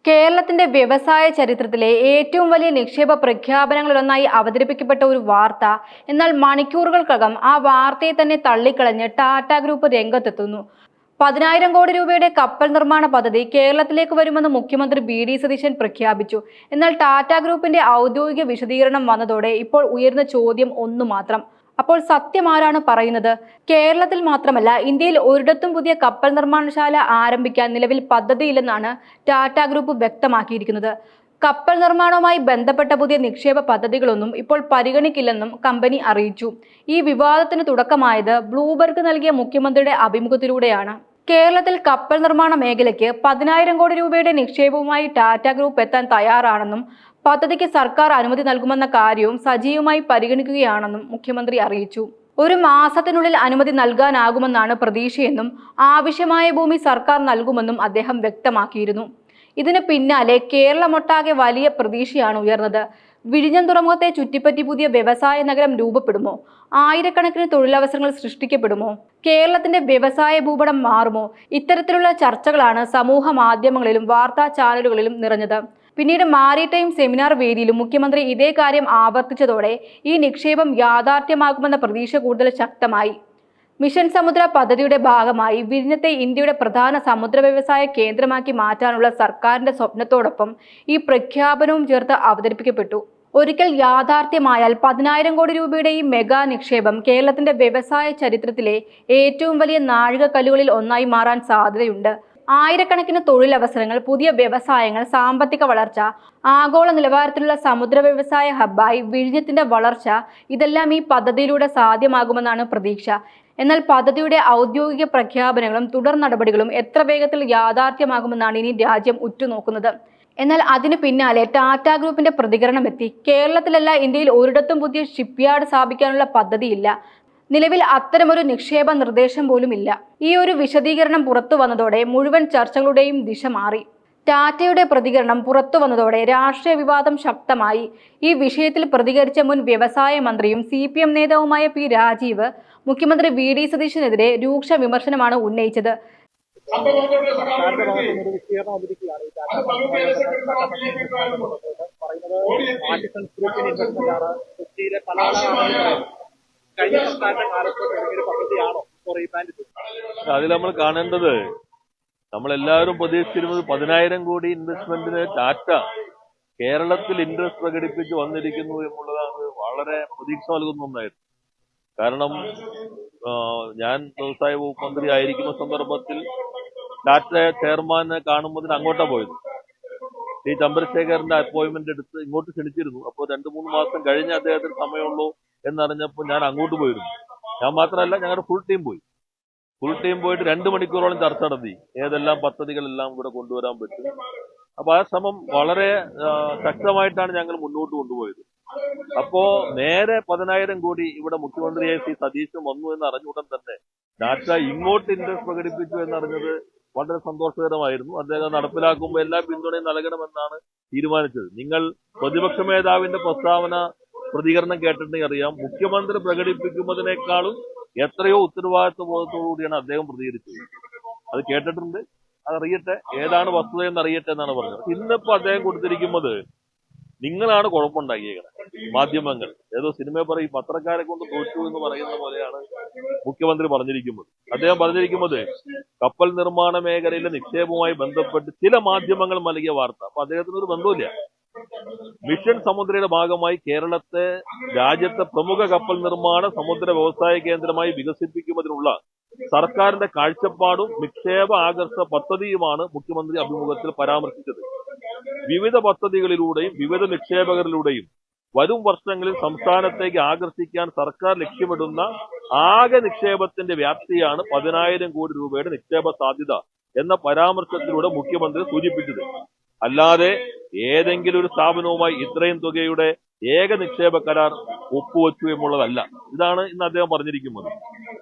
കേരളത്തിന്റെ വ്യവസായ ചരിത്രത്തിലെ ഏറ്റവും വലിയ നിക്ഷേപ പ്രഖ്യാപനങ്ങളിലൊന്നായി അവതരിപ്പിക്കപ്പെട്ട ഒരു വാർത്ത. എന്നാൽ മണിക്കൂറുകൾക്കകം ആ വാർത്തയെ തന്നെ തള്ളിക്കളഞ്ഞ് ടാറ്റ ഗ്രൂപ്പ് രംഗത്തെത്തുന്നു. 10,000 കോടി രൂപയുടെ കപ്പൽ നിർമ്മാണ പദ്ധതി കേരളത്തിലേക്ക് വരുമെന്ന് മുഖ്യമന്ത്രി വി.ഡി. സതീശൻ പ്രഖ്യാപിച്ചു. എന്നാൽ ടാറ്റ ഗ്രൂപ്പിന്റെ ഔദ്യോഗിക വിശദീകരണം വന്നതോടെ ഇപ്പോൾ ഉയർന്ന ചോദ്യം ഒന്നു മാത്രം. അപ്പോൾ സത്യം ആരാണ് പറയുന്നത്? കേരളത്തിൽ മാത്രമല്ല, ഇന്ത്യയിൽ ഒരിടത്തും പുതിയ കപ്പൽ നിർമ്മാണശാല ആരംഭിക്കാൻ നിലവിൽ പദ്ധതിയില്ലെന്നാണ് ടാറ്റ ഗ്രൂപ്പ് വ്യക്തമാക്കിയിരിക്കുന്നത്. കപ്പൽ നിർമ്മാണവുമായി ബന്ധപ്പെട്ട പുതിയ നിക്ഷേപ പദ്ധതികളൊന്നും ഇപ്പോൾ പരിഗണിക്കില്ലെന്നും കമ്പനി അറിയിച്ചു. ഈ വിവാദത്തിന് തുടക്കമായത് ബ്ലൂംബർഗ് നൽകിയ മുഖ്യമന്ത്രിയുടെ അഭിമുഖത്തിലൂടെയാണ്. കേരളത്തിൽ കപ്പൽ നിർമ്മാണ മേഖലയ്ക്ക് 10,000 കോടി രൂപയുടെ നിക്ഷേപവുമായി ടാറ്റ ഗ്രൂപ്പ് എത്താൻ തയ്യാറാണെന്നും പദ്ധതിക്ക് സർക്കാർ അനുമതി നൽകുമെന്ന കാര്യവും സജീവമായി പരിഗണിക്കുകയാണെന്നും മുഖ്യമന്ത്രി അറിയിച്ചു. ഒരു മാസത്തിനുള്ളിൽ അനുമതി നൽകാനാകുമെന്നാണ് പ്രതീക്ഷയെന്നും ആവശ്യമായ ഭൂമി സർക്കാർ നൽകുമെന്നും അദ്ദേഹം വ്യക്തമാക്കിയിരുന്നു. ഇതിന് പിന്നാലെ കേരളമൊട്ടാകെ വലിയ പ്രതീക്ഷയാണ് ഉയർന്നത്. വിഴിഞ്ഞം തുറമുഖത്തെ ചുറ്റിപ്പറ്റി പുതിയ വ്യവസായ നഗരം രൂപപ്പെടുമോ? ആയിരക്കണക്കിന് തൊഴിലവസരങ്ങൾ സൃഷ്ടിക്കപ്പെടുമോ? കേരളത്തിന്റെ വ്യവസായ ഭൂപടം മാറുമോ? ഇത്തരത്തിലുള്ള ചർച്ചകളാണ് സമൂഹ മാധ്യമങ്ങളിലും വാർത്താ ചാനലുകളിലും നിറഞ്ഞത്. പിന്നീട് മാരിടൈം സെമിനാർ വേദിയിലും മുഖ്യമന്ത്രി ഇതേ കാര്യം ആവർത്തിച്ചതോടെ ഈ നിക്ഷേപം യാഥാർത്ഥ്യമാകുമെന്ന പ്രതീക്ഷ കൂടുതൽ ശക്തമായി. മിഷൻ സമുദ്ര പദ്ധതിയുടെ ഭാഗമായി വിഴിഞ്ഞത്തെ ഇന്ത്യയുടെ പ്രധാന സമുദ്ര വ്യവസായ കേന്ദ്രമാക്കി മാറ്റാനുള്ള സർക്കാരിന്റെ സ്വപ്നത്തോടൊപ്പം ഈ പ്രഖ്യാപനവും ചേർത്ത് അവതരിപ്പിക്കപ്പെട്ടു. ഒരിക്കൽ യാഥാർത്ഥ്യമായാൽ 10,000 കോടി രൂപയുടെ ഈ മെഗാ നിക്ഷേപം കേരളത്തിന്റെ വ്യവസായ ചരിത്രത്തിലെ ഏറ്റവും വലിയ നാഴികക്കല്ലുകളിൽ ഒന്നായി മാറാൻ സാധ്യതയുണ്ട്. ആയിരക്കണക്കിന് തൊഴിലവസരങ്ങൾ, പുതിയ വ്യവസായങ്ങൾ, സാമ്പത്തിക വളർച്ച, ആഗോള നിലവാരത്തിലുള്ള സമുദ്ര വ്യവസായ ഹബ്ബായി വിഴിഞ്ഞത്തിന്റെ വളർച്ച, ഇതെല്ലാം ഈ പദ്ധതിയിലൂടെ സാധ്യമാകുമെന്നാണ് പ്രതീക്ഷ. എന്നാൽ പദ്ധതിയുടെ ഔദ്യോഗിക പ്രഖ്യാപനങ്ങളും തുടർ നടപടികളും എത്ര വേഗത്തിൽ യാഥാർത്ഥ്യമാകുമെന്നാണ് ഇനി രാജ്യം ഉറ്റുനോക്കുന്നത്. എന്നാൽ അതിനു പിന്നാലെ ടാറ്റ ഗ്രൂപ്പിന്റെ പ്രതികരണം എത്തി. കേരളത്തിലല്ല, ഇന്ത്യയിൽ ഒരിടത്തും പുതിയ ഷിപ്പ്യാർഡ് സ്ഥാപിക്കാനുള്ള പദ്ധതിയില്ല. നിലവിൽ അത്തരമൊരു നിക്ഷേപ നിർദ്ദേശം പോലും ഇല്ല. ഈ ഒരു വിശദീകരണം പുറത്തു വന്നതോടെ മുഴുവൻ ചർച്ചകളുടെയും ദിശ മാറി. ടാറ്റയുടെ പ്രതികരണം പുറത്തു വന്നതോടെ രാഷ്ട്രീയ വിവാദം ശക്തമായി. ഈ വിഷയത്തിൽ പ്രതികരിച്ച മുൻ വ്യവസായ മന്ത്രിയും CPM നേതാവുമായ P. രാജീവ് മുഖ്യമന്ത്രി വി.ഡി. സതീശനെതിരെ രൂക്ഷ വിമർശനമാണ് ഉന്നയിച്ചത്. അതിൽ നമ്മൾ കാണേണ്ടത്, നമ്മളെല്ലാവരും പ്രതീക്ഷിച്ചിരുന്നത് 10,000 കോടി ഇൻവെസ്റ്റ്മെന്റിന് ടാറ്റ കേരളത്തിൽ ഇൻട്രസ്റ്റ് പ്രകടിപ്പിച്ച് വന്നിരിക്കുന്നു എന്നുള്ളതാണ് വളരെ പ്രതീക്ഷ നൽകുന്ന ഒന്നായിരുന്നു. കാരണം ഞാൻ വ്യവസായ വകുപ്പ് മന്ത്രി ആയിരിക്കുന്ന സന്ദർഭത്തിൽ ടാറ്റ ചെയർമാനെ കാണുമ്പോൾ അങ്ങോട്ടാണ് പോയത്. ചന്ദ്രശേഖരന്റെ അപ്പോയിന്റ്മെന്റ് എടുത്ത് ഇങ്ങോട്ട് ക്ഷണിച്ചിരുന്നു. അപ്പോൾ 2-3 മാസം കഴിഞ്ഞ് അദ്ദേഹത്തിന് സമയമുള്ളൂ എന്നറിഞ്ഞപ്പോൾ ഞാൻ അങ്ങോട്ട് പോയിരുന്നു. ഞാൻ മാത്രമല്ല, ഞങ്ങളുടെ ഫുൾ ടീം പോയിട്ട് 2 മണിക്കൂറോളം ചർച്ച നടത്തി. ഏതെല്ലാം പദ്ധതികളെല്ലാം ഇവിടെ കൊണ്ടുവരാൻ പറ്റും. അപ്പൊ ആ ശ്രമം വളരെ ശക്തമായിട്ടാണ് ഞങ്ങൾ മുന്നോട്ട് കൊണ്ടുപോയത്. അപ്പോ നേരെ 10,000 കോടി ഇവിടെ മുഖ്യമന്ത്രിയായി ശ്രീ സതീശൻ വന്നു എന്ന് അറിഞ്ഞുടൻ തന്നെ ടാറ്റ ഇങ്ങോട്ട് ഇൻട്രസ്റ്റ് പ്രകടിപ്പിച്ചു എന്നറിഞ്ഞത് വളരെ സന്തോഷകരമായിരുന്നു. അദ്ദേഹം നടപ്പിലാക്കുമ്പോൾ എല്ലാ പിന്തുണയും നൽകണമെന്നാണ് തീരുമാനിച്ചത്. നിങ്ങൾ പ്രതിപക്ഷ മേധാവിന്റെ പ്രതികരണം കേട്ടിട്ടുണ്ടെങ്കിൽ അറിയാം, മുഖ്യമന്ത്രി പ്രകടിപ്പിക്കുന്നതിനേക്കാളും എത്രയോ ഉത്തരവാദിത്വ ബോധത്തോടുകൂടിയാണ് അദ്ദേഹം പ്രതികരിച്ചത്. അത് കേട്ടിട്ടുണ്ട്, അതറിയട്ടെ, ഏതാണ് വസ്തുതയെന്ന് അറിയട്ടെ എന്നാണ് പറഞ്ഞത്. ഇന്നിപ്പോ അദ്ദേഹം കൊടുത്തിരിക്കുന്നത്, നിങ്ങളാണ് കുഴപ്പമുണ്ടാക്കിയേക്കുന്നത്, മാധ്യമങ്ങൾ. ഏതോ സിനിമ പറയും, പത്രക്കാരെ കൊണ്ട് തോറ്റു എന്ന് പറയുന്ന പോലെയാണ് മുഖ്യമന്ത്രി പറഞ്ഞിരിക്കുന്നത്. അദ്ദേഹം പറഞ്ഞിരിക്കുന്നത് കപ്പൽ നിർമ്മാണ മേഖലയിലെ നിക്ഷേപവുമായി ബന്ധപ്പെട്ട് ചില മാധ്യമങ്ങൾ നൽകിയ വാർത്ത. അപ്പൊ അദ്ദേഹത്തിന് ഒരു ബന്ധമില്ല. മിഷൻ സമുദ്രയുടെ ഭാഗമായി കേരളത്തെ രാജ്യത്തെ പ്രമുഖ കപ്പൽ നിർമ്മാണ സമുദ്ര വ്യവസായ കേന്ദ്രമായി വികസിപ്പിക്കുന്നതിനുള്ള സർക്കാരിന്റെ കാഴ്ചപ്പാടും നിക്ഷേപ ആകർഷ പദ്ധതിയുമാണ് മുഖ്യമന്ത്രി അഭിമുഖത്തിൽ പരാമർശിച്ചത്. വിവിധ പദ്ധതികളിലൂടെയും വിവിധ നിക്ഷേപകരിലൂടെയും വരും വർഷങ്ങളിൽ സംസ്ഥാനത്തേക്ക് ആകർഷിക്കാൻ സർക്കാർ ലക്ഷ്യമിടുന്ന ആകെ നിക്ഷേപത്തിന്റെ വ്യാപ്തിയാണ് 10,000 കോടി രൂപയുടെ നിക്ഷേപ സാധ്യത എന്ന പരാമർശത്തിലൂടെ മുഖ്യമന്ത്രി സൂചിപ്പിച്ചത്. അല്ലാതെ ഏതെങ്കിലും ഒരു സ്ഥാപനവുമായി ഇത്രയും തുകയുടെ ഏക നിക്ഷേപ കരാർ ഒപ്പുവെച്ചു എന്നുള്ളതല്ല. ഇതാണ് ഇന്ന് അദ്ദേഹം പറഞ്ഞിരിക്കുന്നത്.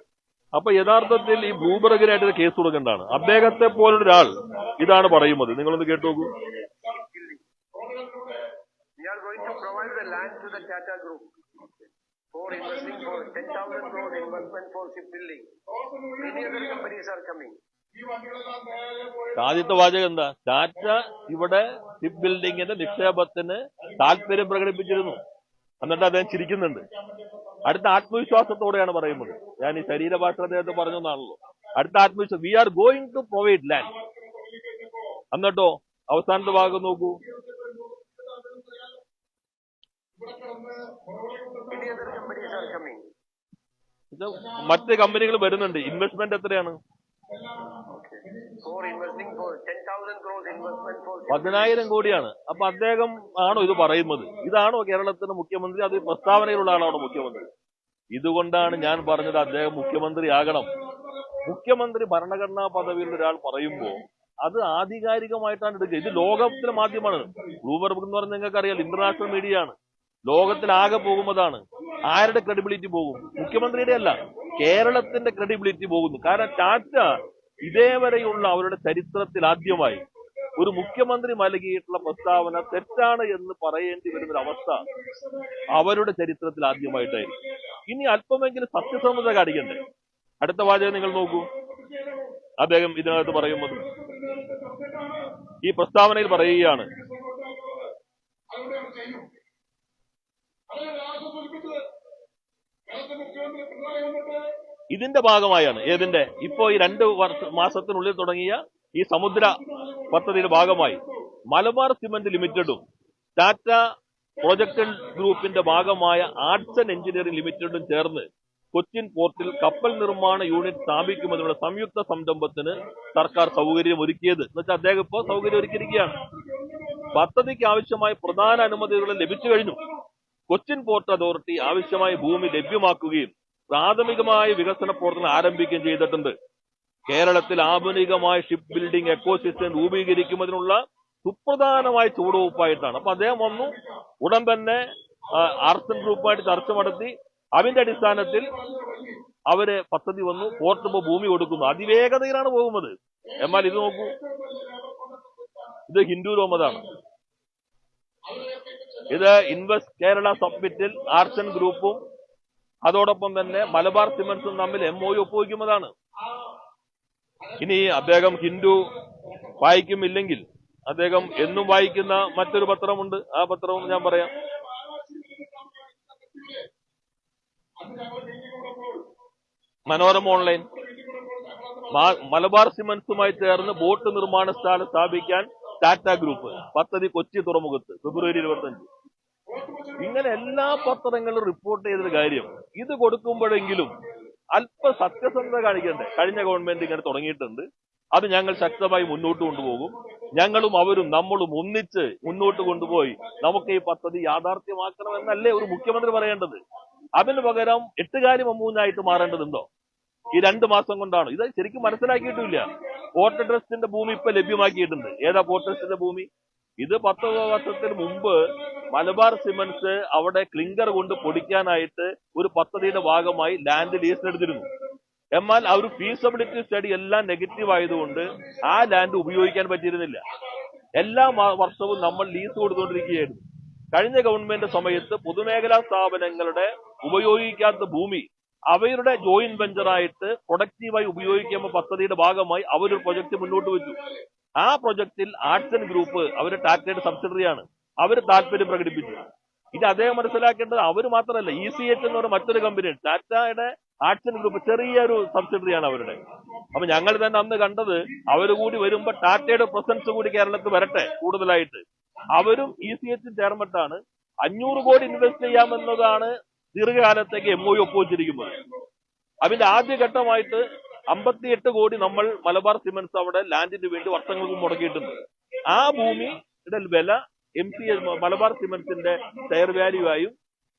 അപ്പൊ യഥാർത്ഥത്തിൽ ഈ ബ്ലൂംബർഗിനായിട്ട് കേസ് കൊടുക്കേണ്ടതാണ്. അദ്ദേഹത്തെ പോലൊരാൾ ഇതാണ് പറയുന്നത്. നിങ്ങളൊന്ന് കേട്ടു നോക്കൂ. For investing for 10,000 crore investment for shipbuilding. Many other companies are coming. ആദ്യത്തെ വാചകം എന്താ? ടാറ്റ ഇവിടെ ഷിപ്പ് ബിൽഡിങ്ങിന്റെ നിക്ഷേപത്തിന് താല്പര്യം പ്രകടിപ്പിച്ചിരുന്നു. എന്നിട്ട് അദ്ദേഹം ചിരിക്കുന്നുണ്ട്. അടുത്ത ആത്മവിശ്വാസത്തോടെയാണ് പറയുന്നത്. ഞാൻ ഈ ശരീരഭാഷ അദ്ദേഹത്തെ പറഞ്ഞതാണല്ലോ. അടുത്ത ആത്മവിശ്വാസം, we are going to provide land. എന്നിട്ടോ അവസാനത്തെ ഭാഗം നോക്കൂ. മറ്റ് കമ്പനികൾ വരുന്നുണ്ട്. ഇൻവെസ്റ്റ്മെന്റ് എത്രയാണ്? 10,000 കോടിയാണ്. അപ്പൊ അദ്ദേഹം ആണോ ഇത് പറയുന്നത്? ഇതാണോ കേരളത്തിന്റെ മുഖ്യമന്ത്രി? അത് പ്രസ്താവനയിലുള്ള ആളാണോ മുഖ്യമന്ത്രി? ഇതുകൊണ്ടാണ് ഞാൻ പറഞ്ഞത് അദ്ദേഹം മുഖ്യമന്ത്രിയാകണം. മുഖ്യമന്ത്രി ഭരണഘടനാ പദവിയിൽ ഒരാൾ പറയുമ്പോൾ അത് ആധികാരികമായിട്ടാണ് എടുക്കുക. ഇത് ലോകത്തിലെ മാധ്യമമാണ്. ബ്ലൂംബർഗ് എന്ന് പറഞ്ഞാൽ നിങ്ങൾക്ക് അറിയാം, ഇന്റർനാഷണൽ മീഡിയ ആണ്. ലോകത്തിലാകെ പോകുന്നതാണ്. ആരുടെ ക്രെഡിബിലിറ്റി പോകും? മുഖ്യമന്ത്രിയുടെ അല്ല, കേരളത്തിന്റെ ക്രെഡിബിലിറ്റി പോകുന്നു. കാരണം ടാറ്റ ഇതേവരെയുള്ള അവരുടെ ചരിത്രത്തിൽ ആദ്യമായി ഒരു മുഖ്യമന്ത്രി നൽകിയിട്ടുള്ള പ്രസ്താവന തെറ്റാണ് എന്ന് പറയേണ്ടി വരുന്നൊരു അവസ്ഥ അവരുടെ ചരിത്രത്തിൽ ആദ്യമായിട്ടായിരിക്കും. ഇനി അല്പമെങ്കിലും സത്യസന്ധത കാണിക്കണ്ടേ? അടുത്ത വാചകം നിങ്ങൾ നോക്കൂ. അദ്ദേഹം ഇതിനകത്ത് പറയുന്നത്, ഈ പ്രസ്താവനയിൽ പറയുകയാണ്, ഇതിന്റെ ഭാഗമായാണ്. ഏതിന്റെ? ഇപ്പോ ഈ 2 മാസത്തിനുള്ളിൽ തുടങ്ങിയ ഈ സമുദ്ര പദ്ധതിയുടെ ഭാഗമായി മലബാർ സിമന്റ് ലിമിറ്റഡും ടാറ്റ പ്രൊജക്ട് ഗ്രൂപ്പിന്റെ ഭാഗമായ ആർട്സ് ആൻഡ് എഞ്ചിനീയറിംഗ് ലിമിറ്റഡും ചേർന്ന് കൊച്ചിൻ പോർട്ടിൽ കപ്പൽ നിർമ്മാണ യൂണിറ്റ് സ്ഥാപിക്കുന്നതിനുള്ള സംയുക്ത സംരംഭത്തിന് സർക്കാർ സൗകര്യം ഒരുക്കിയത്. എന്ന് വെച്ചാൽ അദ്ദേഹം ഇപ്പോൾ സൗകര്യം ഒരുക്കിയിരിക്കുകയാണ്. പദ്ധതിക്ക് ആവശ്യമായ പ്രധാന അനുമതികൾ ലഭിച്ചു കഴിഞ്ഞു. കൊച്ചിൻ പോർട്ട് അതോറിറ്റി ആവശ്യമായ ഭൂമി ലഭ്യമാക്കുകയും പ്രാഥമികമായ വികസന പ്രവർത്തനം ആരംഭിക്കുകയും ചെയ്തിട്ടുണ്ട്. കേരളത്തിൽ ആധുനികമായ ഷിപ്പ് ബിൽഡിംഗ് എക്കോസിസ്റ്റം രൂപീകരിക്കുന്നതിനുള്ള സുപ്രധാനമായ ചുവടുവയ്പ്പായിട്ടാണ്. അപ്പൊ അദ്ദേഹം വന്നു, ഉടൻ തന്നെ ആർട്സ് ഗ്രൂപ്പുമായിട്ട് ചർച്ച നടത്തി. അതിന്റെ അടിസ്ഥാനത്തിൽ അവര് പദ്ധതി വന്നു, പോർട്ട് ഇപ്പോൾ ഭൂമി കൊടുക്കുന്നു. അതിവേഗതയിലാണ് പോകുന്നത്. എന്നാൽ ഇത് നോക്കൂ, ഇത് ഹിന്ദു രോമതാണ്. ഇത് ഇൻവെസ്റ്റ് കേരള സബ്മിറ്റിൽ ആർട്സ് ആൻഡ് ഗ്രൂപ്പും അതോടൊപ്പം തന്നെ മലബാർ സിമന്റ്സും തമ്മിൽ MOU ഒപ്പുവയ്ക്കുന്നതാണ്. ഇനി അദ്ദേഹം ഹിന്ദു വായിക്കുമില്ലെങ്കിൽ അദ്ദേഹം എന്നും വായിക്കുന്ന മറ്റൊരു പത്രമുണ്ട്. ആ പത്രവും ഞാൻ പറയാം. മനോരമ ഓൺലൈൻ. മലബാർ സിമന്റ്സുമായി ചേർന്ന് ബോട്ട് നിർമ്മാണശാല സ്ഥാപിക്കാൻ ടാറ്റ ഗ്രൂപ്പ് പദ്ധതി കൊച്ചി തുറമുഖത്ത് ഫെബ്രുവരി 25. ഇങ്ങനെ എല്ലാ പത്രങ്ങളും റിപ്പോർട്ട് ചെയ്തൊരു കാര്യം. ഇത് കൊടുക്കുമ്പോഴെങ്കിലും അല്പ സത്യസന്ധത കാണിക്കണ്ടേ? കഴിഞ്ഞ ഗവൺമെന്റ് ഇങ്ങനെ തുടങ്ങിയിട്ടുണ്ട്, അത് ഞങ്ങൾ ശക്തമായി മുന്നോട്ട് കൊണ്ടുപോകും, ഞങ്ങളും അവരും നമ്മളും ഒന്നിച്ച് മുന്നോട്ട് കൊണ്ടുപോയി നമുക്ക് ഈ പദ്ധതി യാഥാർത്ഥ്യമാക്കണമെന്നല്ലേ ഒരു മുഖ്യമന്ത്രി പറയേണ്ടത്? അതിന് പകരം എട്ടുകാലി മമ്മൂഞ്ഞായിട്ട് മാറേണ്ടതുണ്ടോ? ഈ 2 മാസം കൊണ്ടാണ് ഇത് ശരിക്കും മനസ്സിലാക്കിയിട്ടില്ല. പോർട്ട് ട്രസ്റ്റിന്റെ ഭൂമി ഇപ്പൊ ലഭ്യമാക്കിയിട്ടുണ്ട്. ഏതാ പോർട്ട് ട്രസ്റ്റിന്റെ ഭൂമി? ഇത് 10 വർഷത്തിന് മുമ്പ് മലബാർ സിമന്റ്സ് അവിടെ ക്ലിങ്കർ കൊണ്ട് പൊടിക്കാനായിട്ട് ഒരു പദ്ധതിയുടെ ഭാഗമായി ലാൻഡ് ലീസിനെടുത്തിരുന്നു. എന്നാൽ ആ ഒരു ഫീസിബിലിറ്റി സ്റ്റഡി എല്ലാം നെഗറ്റീവ് ആയതുകൊണ്ട് ആ ലാൻഡ് ഉപയോഗിക്കാൻ പറ്റിയിരുന്നില്ല. എല്ലാ വർഷവും നമ്മൾ ലീസ് കൊടുത്തുകൊണ്ടിരിക്കുകയായിരുന്നു. കഴിഞ്ഞ ഗവൺമെന്റ് സമയത്ത് പൊതുമേഖലാ സ്ഥാപനങ്ങളുടെ ഉപയോഗിക്കാത്ത ഭൂമി അവരുടെ ജോയിന്റ് വെഞ്ചറായിട്ട് പ്രൊഡക്റ്റീവായി ഉപയോഗിക്കുമ്പോൾ പദ്ധതിയുടെ ഭാഗമായി അവരൊരു പ്രൊജക്ട് മുന്നോട്ട് വെച്ചു. ആ പ്രൊജക്ടിൽ ആർട്സ് ആൻഡ് ഗ്രൂപ്പ് അവര് ടാറ്റയുടെ സബ്സിഡറിയാണ്. അവർ താല്പര്യം പ്രകടിപ്പിച്ചു. ഇത് അദ്ദേഹം മനസ്സിലാക്കേണ്ടത് അവർ മാത്രമല്ല, ECH എന്ന് പറഞ്ഞ മറ്റൊരു കമ്പനി, ടാറ്റയുടെ ആർട്സ് ആൻഡ് ഗ്രൂപ്പ് ചെറിയൊരു സബ്സിഡറിയാണ് അവരുടെ. അപ്പൊ ഞങ്ങൾ തന്നെ അന്ന് കണ്ടത് അവര് കൂടി വരുമ്പോ ടാറ്റയുടെ പ്രസൻസ് കൂടി കേരളത്തിൽ വരട്ടെ കൂടുതലായിട്ട്. അവരും ECH ചേർന്നിട്ടാണ് 500 കോടി ഇൻവെസ്റ്റ് ചെയ്യാമെന്നതാണ് ദീർഘകാലത്തേക്ക് MOU ഒപ്പുവെച്ചിരിക്കുന്നത്. അതിന്റെ ആദ്യഘട്ടമായിട്ട് 58 കോടി നമ്മൾ മലബാർ സിമന്റ്സ് അവിടെ ലാൻഡിന് വേണ്ടി വർഷങ്ങൾക്ക് മുടക്കിയിട്ടുണ്ട്. ആ ഭൂമിയുടെ വില മലബാർ സിമന്റ്സിന്റെ ഷെയർ വാല്യൂ ആയും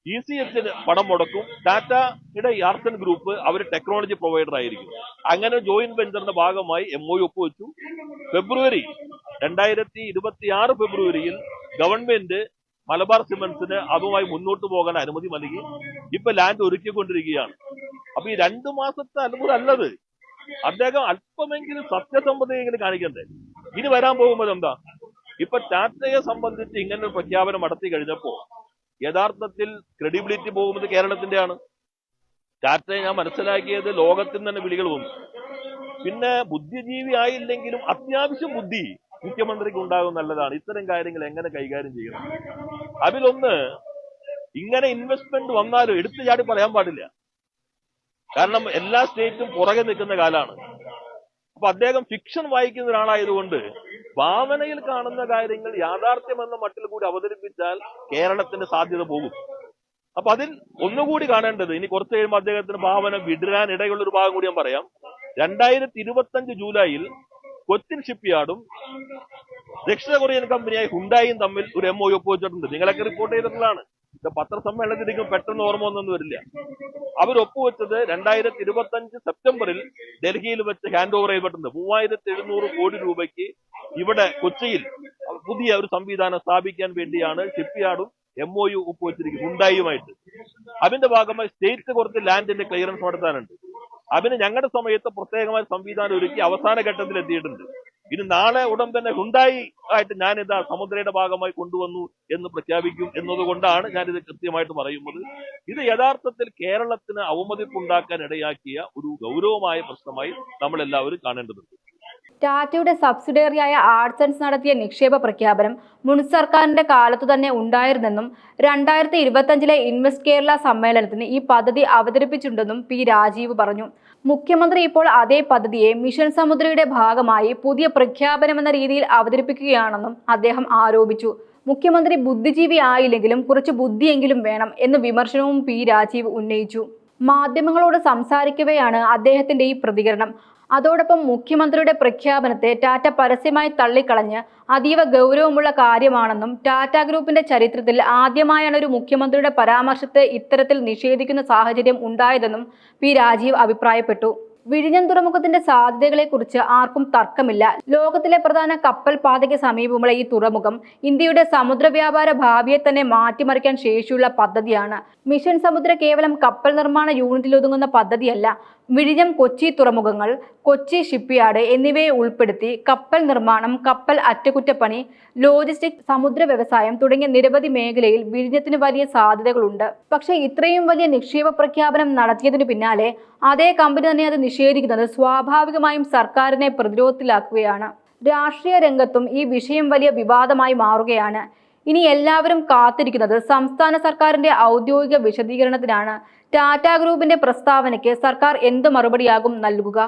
ECHന് പണം മുടക്കും. ടാറ്റയുടെ ആർട്സ് ആൻഡ് ഗ്രൂപ്പ് അവർ ടെക്നോളജി പ്രൊവൈഡർ ആയിരിക്കും. അങ്ങനെ ജോയിന്റ് വെഞ്ചറിന്റെ ഭാഗമായി MOU ഒപ്പുവെച്ചു. ഫെബ്രുവരി 2026 ഫെബ്രുവരിയിൽ ഗവൺമെന്റ് മലബാർ സിമന്റ്സിന് അതുമായി മുന്നോട്ട് പോകാൻ അനുമതി നൽകി. ഇപ്പൊ ലാൻഡ് ഒരുക്കിക്കൊണ്ടിരിക്കുകയാണ്. അപ്പൊ ഈ 2 മാസത്തെ അനുമതി അല്ലത്. അദ്ദേഹം അല്പമെങ്കിലും സത്യസന്ധതയെങ്കിലും കാണിക്കണ്ടേ? ഇനി വരാൻ പോകുമ്പോൾ എന്താ? ഇപ്പൊ ടാറ്റയെ സംബന്ധിച്ച് ഇങ്ങനെ ഒരു പ്രഖ്യാപനം നടത്തി കഴിഞ്ഞപ്പോ യഥാർത്ഥത്തിൽ ക്രെഡിബിലിറ്റി പോകുന്നത് കേരളത്തിന്റെയാണ്. ടാറ്റയെ ഞാൻ മനസ്സിലാക്കിയത് ലോകത്തിൽ തന്നെ വിളികൾ വന്നു. പിന്നെ ബുദ്ധിജീവി ആയില്ലെങ്കിലും അത്യാവശ്യം ബുദ്ധി മുഖ്യമന്ത്രിക്ക് ഉണ്ടാകും നല്ലതാണ്. ഇത്തരം കാര്യങ്ങൾ എങ്ങനെ കൈകാര്യം ചെയ്യണം. അതിലൊന്ന്, ഇങ്ങനെ ഇൻവെസ്റ്റ്മെന്റ് വന്നാലും എടുത്തു ചാടി പറയാൻ പാടില്ല. കാരണം എല്ലാ സ്റ്റേറ്റും പുറകെ നിൽക്കുന്ന കാലാണ്. അപ്പൊ അദ്ദേഹം ഫിക്ഷൻ വായിക്കുന്ന ഒരാളായതുകൊണ്ട് ഭാവനയിൽ കാണുന്ന കാര്യങ്ങൾ യാഥാർത്ഥ്യമെന്ന മട്ടിൽ കൂടി അവതരിപ്പിച്ചാൽ കേരളത്തിന്റെ സാധ്യത പോകും. അപ്പൊ അതിൽ ഒന്നുകൂടി കാണേണ്ടത്, ഇനി കുറച്ച് കഴിയുമ്പോൾ അദ്ദേഹത്തിന് ഭാവന വിടരാൻ ഇടയുള്ള ഒരു ഭാഗം കൂടി ഞാൻ പറയാം. 2025 ജൂലൈയിൽ കൊച്ചിൻ ഷിപ്പ്യാർഡും ദക്ഷിണ കൊറിയൻ കമ്പനിയായ ഹുണ്ടായും തമ്മിൽ ഒരു MOU ഒപ്പുവെച്ചിട്ടുണ്ട്. നിങ്ങളൊക്കെ റിപ്പോർട്ട് ചെയ്തിട്ടുള്ളതാണ്. ഇത് പത്രസമ്മേളനത്തിലേക്ക് പെട്ടെന്ന് ഓർമ്മ ഒന്നും വരില്ല. അവർ ഒപ്പുവെച്ചത് 2025 സെപ്റ്റംബറിൽ ഡൽഹിയിൽ വെച്ച് ഹാൻഡ് ഓവർ ചെയ്തിട്ടുണ്ട്. 3700 കോടി രൂപയ്ക്ക് ഇവിടെ കൊച്ചിയിൽ പുതിയ ഒരു സംവിധാനം സ്ഥാപിക്കാൻ വേണ്ടിയാണ് ഷിപ്പ്യാർഡും MOU ഒപ്പുവെച്ചിരിക്കുന്നത് ഹുണ്ടായുമായിട്ട്. അതിന്റെ ഭാഗമായി സ്റ്റേറ്റ് കുറച്ച് ലാൻഡിന്റെ ക്ലിയറൻസ് നടത്താനുണ്ട്. അതിന് ഞങ്ങളുടെ സമയത്ത് പ്രത്യേകമായ സംവിധാനം ഒരുക്കി അവസാന ഘട്ടത്തിൽ എത്തിയിട്ടുണ്ട്. ഇനി നാളെ ഉടൻ തന്നെ ഹുണ്ടായി ആയിട്ട് ഞാനിതാ സമുദ്രയുടെ ഭാഗമായി കൊണ്ടുവന്നു എന്ന് പ്രഖ്യാപിക്കും എന്നതുകൊണ്ടാണ് ഞാനിത് കൃത്യമായിട്ട് പറയുന്നത്. ഇത് യഥാർത്ഥത്തിൽ കേരളത്തിന് അവമതിപ്പുണ്ടാക്കാൻ ഇടയാക്കിയ ഒരു ഗൗരവമായ പ്രശ്നമായി നമ്മളെല്ലാവരും കാണേണ്ടതുണ്ട്. ടാറ്റയുടെ സബ്സിഡിയറിയായ ആർട്സൻസ് നടത്തിയ നിക്ഷേപ പ്രഖ്യാപനം മുൻ സർക്കാരിന്റെ കാലത്തു തന്നെ ഉണ്ടായിരുന്നെന്നും 2025 ഇൻവെസ്റ്റ് കേരള സമ്മേളനത്തിന് ഈ പദ്ധതി അവതരിപ്പിച്ചിട്ടുണ്ടെന്നും പി രാജീവ് പറഞ്ഞു. മുഖ്യമന്ത്രി ഇപ്പോൾ അതേ പദ്ധതിയെ മിഷൻ സമുദ്രയുടെ ഭാഗമായി പുതിയ പ്രഖ്യാപനമെന്ന രീതിയിൽ അവതരിപ്പിക്കുകയാണെന്നും അദ്ദേഹം ആരോപിച്ചു. മുഖ്യമന്ത്രി ബുദ്ധിജീവി ആയില്ലെങ്കിലും കുറച്ച് ബുദ്ധിയെങ്കിലും വേണം എന്ന വിമർശനവും പി രാജീവ് ഉന്നയിച്ചു. മാധ്യമങ്ങളോട് സംസാരിക്കവെയാണ് അദ്ദേഹത്തിന്റെ ഈ പ്രതികരണം. അതോടൊപ്പം മുഖ്യമന്ത്രിയുടെ പ്രഖ്യാപനത്തെ ടാറ്റ പരസ്യമായി തള്ളിക്കളഞ്ഞ് അതീവ ഗൗരവമുള്ള കാര്യമാണെന്നും ടാറ്റ ഗ്രൂപ്പിന്റെ ചരിത്രത്തിൽ ആദ്യമായാണ് ഒരു മുഖ്യമന്ത്രിയുടെ പരാമർശത്തെ ഇത്തരത്തിൽ നിഷേധിക്കുന്ന സാഹചര്യം ഉണ്ടായതെന്നും പി രാജീവ് അഭിപ്രായപ്പെട്ടു. വിഴിഞ്ഞം തുറമുഖത്തിന്റെ സാധ്യതകളെക്കുറിച്ച് ആർക്കും തർക്കമില്ല. ലോകത്തിലെ പ്രധാന കപ്പൽ പാതയ്ക്ക് സമീപമുള്ള ഈ തുറമുഖം ഇന്ത്യയുടെ സമുദ്ര വ്യാപാര ഭാവിയെ തന്നെ മാറ്റിമറിക്കാൻ ശേഷിയുള്ള പദ്ധതിയാണ്. മിഷൻ സമുദ്ര കേവലം കപ്പൽ നിർമ്മാണ യൂണിറ്റിലൊതുങ്ങുന്ന പദ്ധതിയല്ല. വിഴിഞ്ഞം, കൊച്ചി തുറമുഖങ്ങൾ, കൊച്ചി ഷിപ്പ്യാർഡ് എന്നിവയെ ഉൾപ്പെടുത്തി കപ്പൽ നിർമ്മാണം, കപ്പൽ അറ്റകുറ്റപ്പണി, ലോജിസ്റ്റിക്സ്, സമുദ്ര വ്യവസായം തുടങ്ങിയ നിരവധി മേഖലയിൽ വിഴിഞ്ഞത്തിന് വലിയ സാധ്യതകളുണ്ട്. പക്ഷേ ഇത്രയും വലിയ നിക്ഷേപ പ്രഖ്യാപനം നടത്തിയതിനു പിന്നാലെ അതേ കമ്പനി തന്നെ അത് നിഷേധിക്കുന്നത് സ്വാഭാവികമായും സർക്കാരിനെ പ്രതിരോധത്തിലാക്കുകയാണ്. രാഷ്ട്രീയ രംഗത്തും ഈ വിഷയം വലിയ വിവാദമായി മാറുകയാണ്. ഇനി എല്ലാവരും കാത്തിരിക്കുന്നത് സംസ്ഥാന സർക്കാരിന്റെ ഔദ്യോഗിക വിശദീകരണത്തിനാണ്. ടാറ്റ ഗ്രൂപ്പിന്റെ പ്രസ്താവനയ്ക്ക് സർക്കാർ എന്ത് മറുപടിയാകും നൽകുക?